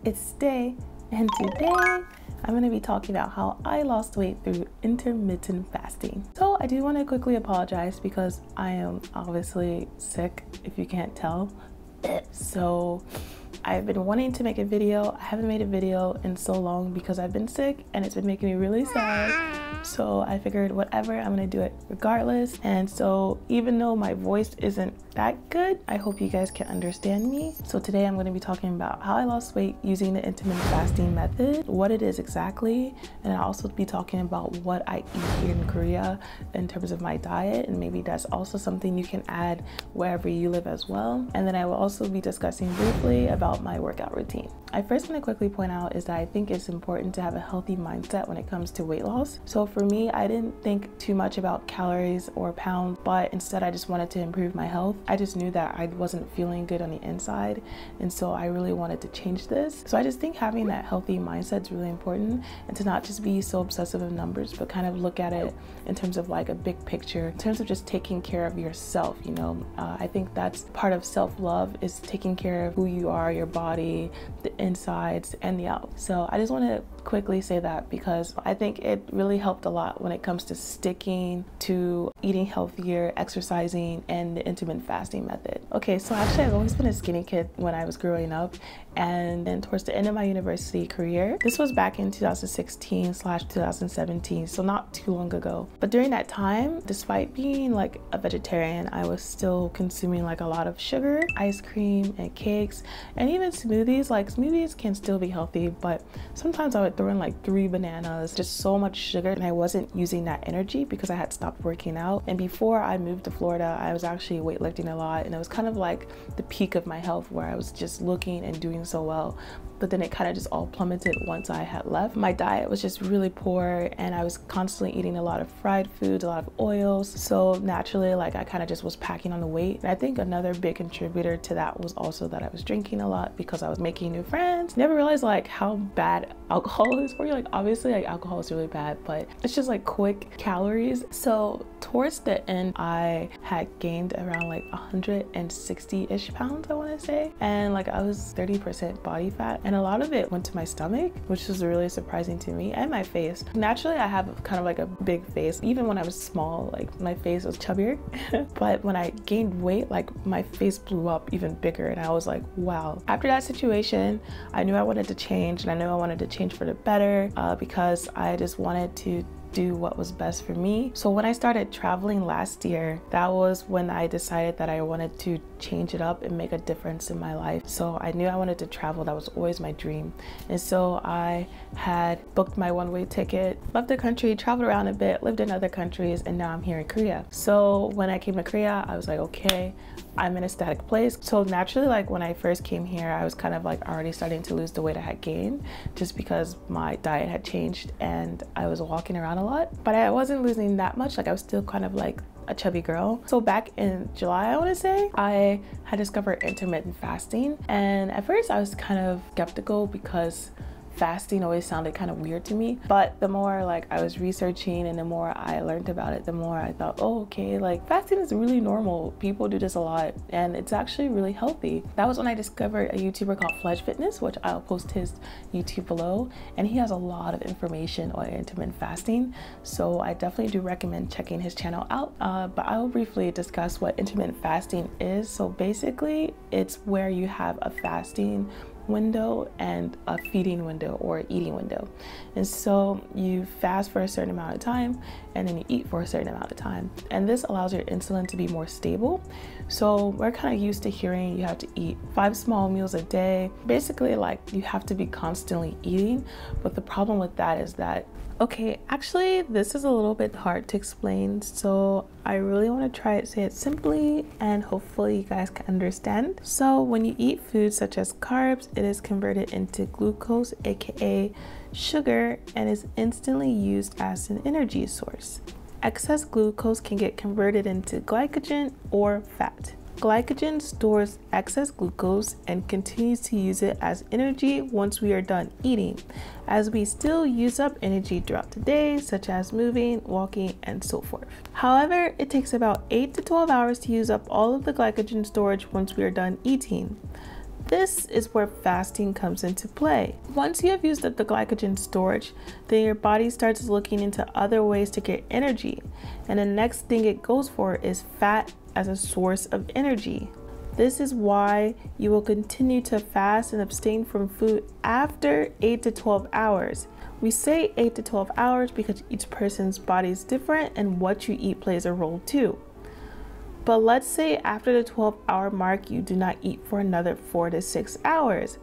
It's Day, and today I'm going to be talking about how I lost weight through intermittent fasting. So I do want to quickly apologize because I am obviously sick, if you can't tell. So I've been wanting to make a video. I haven't made a video in so long because I've been sick and it's been making me really sad. So I figured whatever, I'm gonna do it regardless. And so even though my voice isn't that good, I hope you guys can understand me. So today I'm gonna be talking about how I lost weight using the intermittent fasting method, what it is exactly, and I'll also be talking about what I eat here in Korea in terms of my diet, and maybe that's also something you can add wherever you live as well. And then I will also be discussing briefly about my workout routine. I first want to quickly point out is that I think it's important to have a healthy mindset when it comes to weight loss. So for me, I didn't think too much about calories or pounds, but instead I just wanted to improve my health. I just knew that I wasn't feeling good on the inside, and so I really wanted to change this. So I just think having that healthy mindset is really important, and to not just be so obsessive with numbers, but kind of look at it in terms of like a big picture, in terms of just taking care of yourself, you know. I think that's part of self-love, is taking care of who you are, your body, the insides and the out. So I just want to quickly say that because I think it really helped a lot when it comes to sticking to eating healthier, exercising, and the intermittent fasting method. Okay, so actually I've always been a skinny kid when I was growing up, and then towards the end of my university career, this was back in 2016/2017, so not too long ago. But during that time, despite being like a vegetarian, I was still consuming like a lot of sugar, ice cream, and cakes, and even smoothies. Like smoothies can still be healthy, but sometimes I would throw in like 3 bananas, just so much sugar, and I wasn't using that energy because I had stopped working out. And before I moved to Florida, I was actually weightlifting a lot, and it was kind of like the peak of my health where I was just looking and doing so well. But then it kind of just all plummeted once I had left. My diet was just really poor, and I was constantly eating a lot of fried foods, a lot of oils. So naturally, like I kind of just was packing on the weight. And I think another big contributor to that was also that I was drinking a lot because I was making new friends. Never realized like how bad alcohol is for you. Like obviously like alcohol is really bad, but it's just like quick calories. So towards the end, I had gained around like 160-ish pounds, I want to say. And like I was 30% body fat. And a lot of it went to my stomach, which was really surprising to me, and my face. Naturally, I have kind of like a big face. Even when I was small, like my face was chubbier. But when I gained weight, like my face blew up even bigger, and I was like, wow. After that situation, I knew I wanted to change, and I knew I wanted to change for the better because I just wanted to do what was best for me. So when I started traveling last year, that was when I decided that I wanted to change it up and make a difference in my life. So I knew I wanted to travel. That was always my dream. And so I had booked my one-way ticket, left the country, traveled around a bit, lived in other countries, and now I'm here in Korea. So when I came to Korea, I was like, okay, I'm in a static place. So naturally, like when I first came here, I was kind of like already starting to lose the weight I had gained just because my diet had changed and I was walking around a lot, but I wasn't losing that much. Like I was still kind of like a chubby girl. So back in July, I want to say, I had discovered intermittent fasting, and at first I was kind of skeptical because fasting always sounded kind of weird to me. But the more like I was researching and the more I learned about it, the more I thought, oh, okay, like fasting is really normal. People do this a lot and it's actually really healthy. That was when I discovered a YouTuber called Fledge, which I'll post his YouTube below, and he has a lot of information on intermittent fasting. So I definitely do recommend checking his channel out. But I will briefly discuss what intermittent fasting is. So basically, it's where you have a fasting window and a feeding window or eating window. And so you fast for a certain amount of time and then you eat for a certain amount of time. And this allows your insulin to be more stable. So we're kind of used to hearing you have to eat 5 small meals a day. Basically, like you have to be constantly eating. But the problem with that is that, okay, actually this is a little bit hard to explain, so I really want to try to say it simply and hopefully you guys can understand. So when you eat foods such as carbs, it is converted into glucose, aka sugar, and is instantly used as an energy source. Excess glucose can get converted into glycogen or fat. Glycogen stores excess glucose and continues to use it as energy once we are done eating, as we still use up energy throughout the day, such as moving, walking, and so forth. However, it takes about 8 to 12 hours to use up all of the glycogen storage once we are done eating. This is where fasting comes into play. Once you have used up the glycogen storage, then your body starts looking into other ways to get energy. And the next thing it goes for is fat as a source of energy. This is why you will continue to fast and abstain from food after 8 to 12 hours. We say 8 to 12 hours because each person's body is different and what you eat plays a role too. But let's say after the 12-hour mark, you do not eat for another 4 to 6 hours.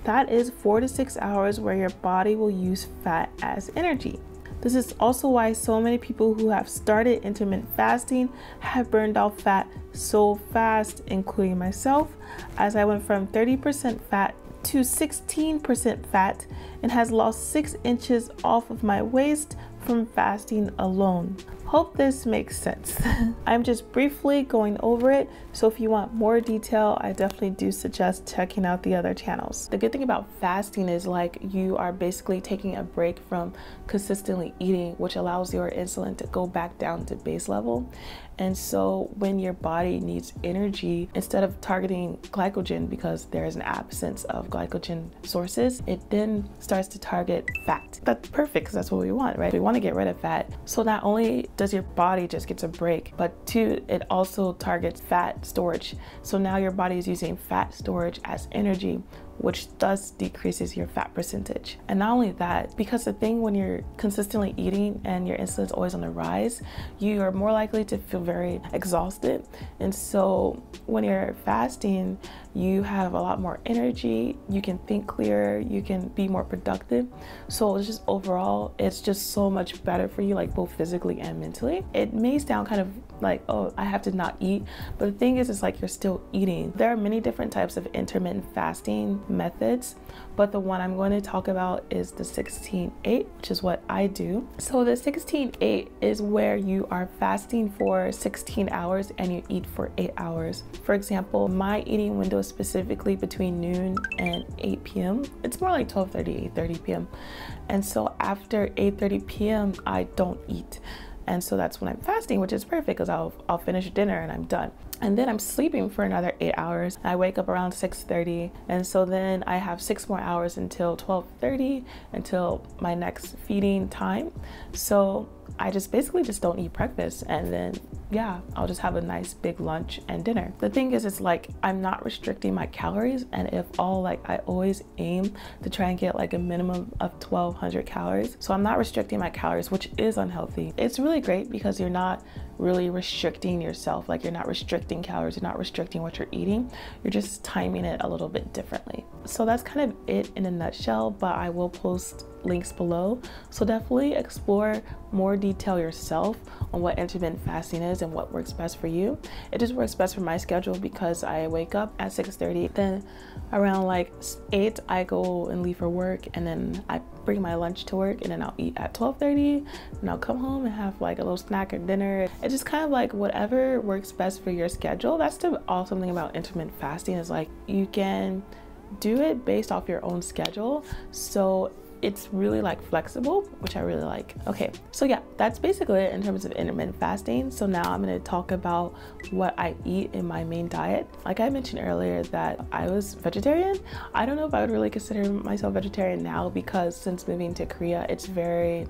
That is 4 to 6 hours where your body will use fat as energy. This is also why so many people who have started intermittent fasting have burned off fat so fast, including myself, as I went from 30% fat to 16% fat and has lost 6 inches off of my waist from fasting alone. Hope this makes sense. I'm just briefly going over it, so if you want more detail, I definitely do suggest checking out the other channels. The good thing about fasting is like you are basically taking a break from consistently eating, which allows your insulin to go back down to base level. And so when your body needs energy, instead of targeting glycogen because there is an absence of glycogen sources, it then starts to target fat. That's perfect because that's what we want, right? We want to get rid of fat. So not only does your body just get a break, but two, it also targets fat storage. So now your body is using fat storage as energy, which thus decreases your fat percentage. And not only that, because the thing when you're consistently eating and your insulin is always on the rise, you are more likely to feel very exhausted. And so when you're fasting, you have a lot more energy, you can think clearer, you can be more productive. So it's just overall, it's just so much better for you, like both physically and mentally. It may sound kind of like, oh, I have to not eat, but the thing is, it's like you're still eating. There are many different types of intermittent fasting methods, but the one I'm going to talk about is the 16-8, which is what I do. So the 16-8 is where you are fasting for 16 hours and you eat for 8 hours. For example, my eating window is specifically between noon and 8 p.m. It's more like 12:30, 8:30 p.m. And so after 8:30 p.m., I don't eat. And so that's when I'm fasting, which is perfect because I'll finish dinner and I'm done. And then I'm sleeping for another 8 hours. I wake up around 6:30. And so then I have 6 more hours until 12:30, until my next feeding time. So I just basically just don't eat breakfast. And then, yeah, I'll just have a nice big lunch and dinner. The thing is, it's like I'm not restricting my calories. And if all, like, I always aim to try and get like a minimum of 1,200 calories. So I'm not restricting my calories, which is unhealthy. It's really great because you're not really restricting yourself. Like, you're not restricting calories, you're not restricting what you're eating, you're just timing it a little bit differently. So that's kind of it in a nutshell, but I will post links below, so definitely explore more detail yourself on what intermittent fasting is and what works best for you. It just works best for my schedule because I wake up at 6:30, then around like 8 I go and leave for work, and then I bring my lunch to work, and then I'll eat at 12:30, and I'll come home and have like a little snack or dinner. It's just kind of like whatever works best for your schedule. That's the awesome thing about intermittent fasting, is like you can do it based off your own schedule. So it's really like flexible, which I really like. Okay, so yeah, that's basically it in terms of intermittent fasting. So now I'm going to talk about what I eat in my main diet. Like I mentioned earlier that I was vegetarian. I don't know if I would really consider myself vegetarian now, because since moving to Korea, it's very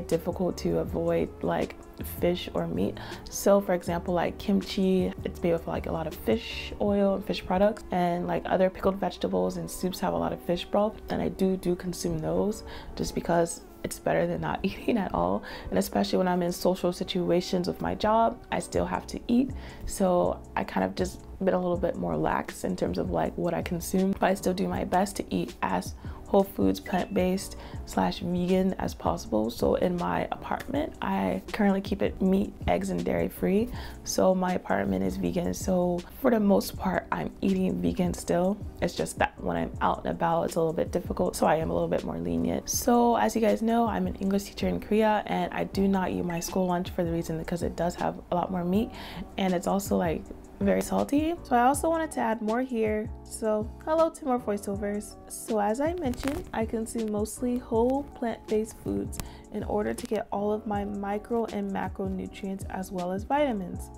difficult to avoid like fish or meat. So for example, like kimchi, it's made with like a lot of fish oil and fish products, and like other pickled vegetables and soups have a lot of fish broth, and I do consume those just because it's better than not eating at all. And especially when I'm in social situations with my job, I still have to eat. So I kind of just been a little bit more lax in terms of like what I consume, but I still do my best to eat as whole foods, plant-based / vegan as possible. So in my apartment, I currently keep it meat, eggs, and dairy free. So my apartment is vegan. So for the most part, I'm eating vegan still. It's just that when I'm out and about, it's a little bit difficult. So I am a little bit more lenient. So as you guys know, I'm an English teacher in Korea, and I do not eat my school lunch for the reason because it does have a lot more meat, and it's also like very salty. So I also wanted to add more here. So hello to more voiceovers. So as I mentioned, I consume mostly whole plant-based foods in order to get all of my micro and macronutrients as well as vitamins.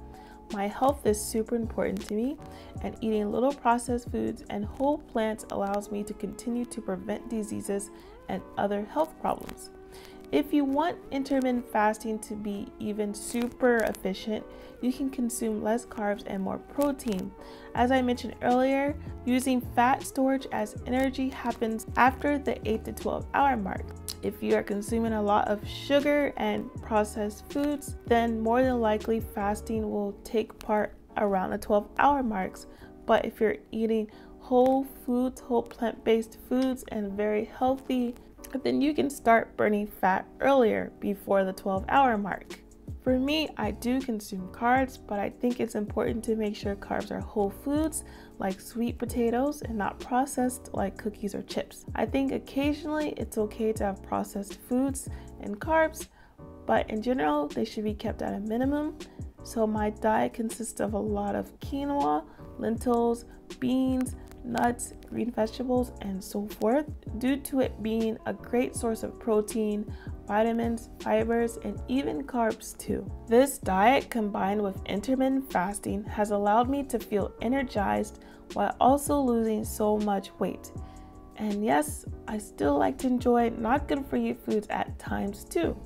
My health is super important to me, and eating little processed foods and whole plants allows me to continue to prevent diseases and other health problems. If you want intermittent fasting to be even super efficient, you can consume less carbs and more protein. As I mentioned earlier, using fat storage as energy happens after the 8 to 12 hour mark. If you are consuming a lot of sugar and processed foods, then more than likely fasting will take part around the 12-hour marks. But if you're eating whole foods, whole plant-based foods, and very healthy, then you can start burning fat earlier, before the 12-hour mark. For me, I do consume carbs, but I think it's important to make sure carbs are whole foods like sweet potatoes and not processed like cookies or chips. I think occasionally it's okay to have processed foods and carbs, but in general, they should be kept at a minimum. So my diet consists of a lot of quinoa, lentils, beans, nuts, green vegetables, and so forth, due to it being a great source of protein, vitamins, fibers, and even carbs too. This diet, combined with intermittent fasting, has allowed me to feel energized while also losing so much weight. And yes, I still like to enjoy not good for you foods at times too.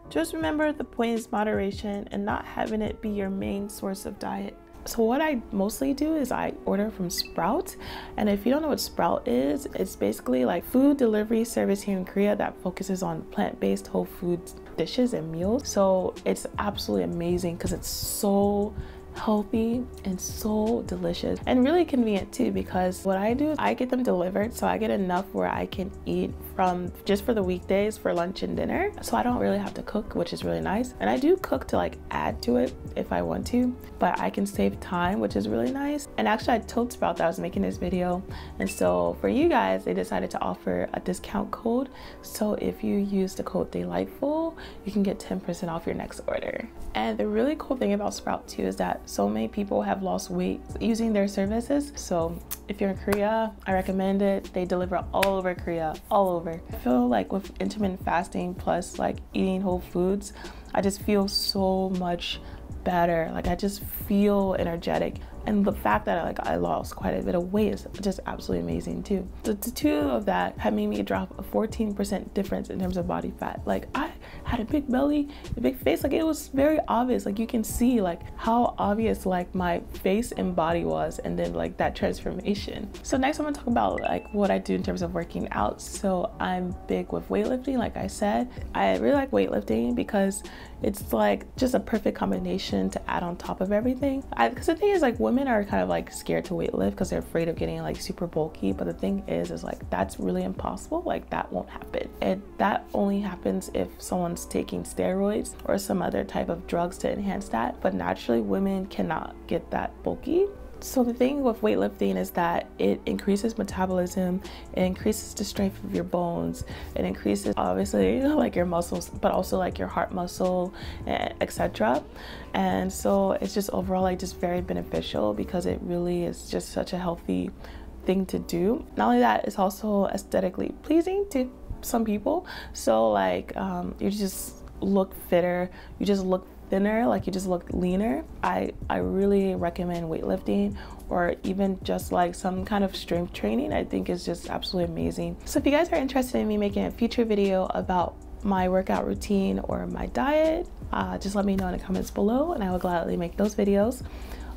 Just remember, the point is moderation and not having it be your main source of diet. So what I mostly do is I order from Sprout, and if you don't know what Sprout is, it's basically like food delivery service here in Korea that focuses on plant-based whole food dishes and meals. So it's absolutely amazing because it's so healthy and so delicious and really convenient too, because what I do is I get them delivered, so I get enough where I can eat from just for the weekdays for lunch and dinner, so I don't really have to cook, which is really nice. And I do cook to like add to it if I want to, but I can save time, which is really nice. And actually I told Sprout that I was making this video, and so for you guys, they decided to offer a discount code. So if you use the code Daylightful, you can get 10% off your next order. And the really cool thing about Sprout too is that so many people have lost weight using their services. So if you're in Korea, I recommend it. They deliver all over Korea, all over. I feel like with intermittent fasting plus like eating whole foods, I just feel so much better. Like I just feel energetic. And the fact that I lost quite a bit of weight is just absolutely amazing too. The two of that have made me drop a 14% difference in terms of body fat. Like I had a big belly, a big face, like it was very obvious. Like you can see like how obvious like my face and body was, and then like that transformation. So next I'm gonna talk about like what I do in terms of working out. So I'm big with weightlifting. Like I said, I really like weightlifting because it's like just a perfect combination to add on top of everything. Because the thing is, like, women are kind of like scared to weightlift because they're afraid of getting like super bulky, but the thing is like that's really impossible. Like that won't happen, and that only happens if someone's taking steroids or some other type of drugs to enhance that. But naturally women cannot get that bulky. So the thing with weightlifting is that it increases metabolism, it increases the strength of your bones, it increases obviously like your muscles, but also like your heart muscle, etc. And so it's just overall like just very beneficial because it really is just such a healthy thing to do. Not only that, it's also aesthetically pleasing to some people. So like you just look fitter, you just look thinner, like you just look leaner. I really recommend weightlifting, or even just like some kind of strength training. I think is just absolutely amazing. So if you guys are interested in me making a future video about my workout routine or my diet, just let me know in the comments below and I will gladly make those videos.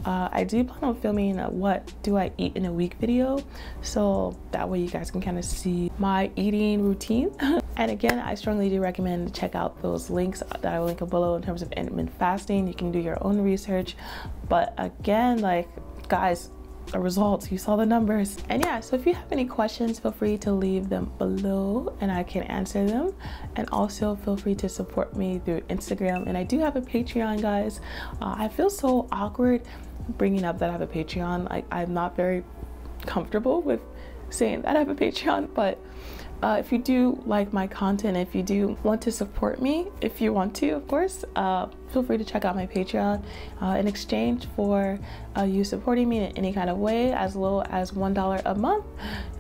I do plan on filming a what do I eat in a week video, so that way you guys can kind of see my eating routine. And again, I strongly do recommend to check out those links that I will link below in terms of intermittent fasting. You can do your own research, but again, like guys, the results, you saw the numbers. And yeah, so if you have any questions, feel free to leave them below and I can answer them. And also feel free to support me through Instagram, and I do have a Patreon, guys. I feel so awkward bringing up that I have a Patreon. Like I'm not very comfortable with saying that I have a Patreon, but if you do like my content, if you do want to support me, if you want to, of course, feel free to check out my Patreon. In exchange for you supporting me in any kind of way, as low as $1 a month,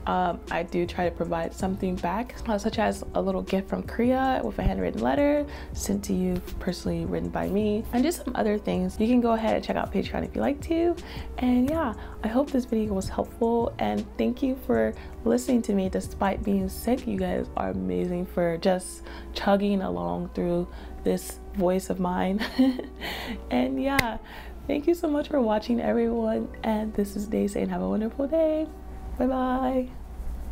I do try to provide something back, such as a little gift from Korea with a handwritten letter sent to you, personally written by me, and just some other things. You can go ahead and check out Patreon if you like to. And yeah, I hope this video was helpful, and thank you for listening to me despite being sick. You guys are amazing for just chugging along through this voice of mine. And yeah, thank you so much for watching, everyone, and this is Day saying have a wonderful day. Bye bye.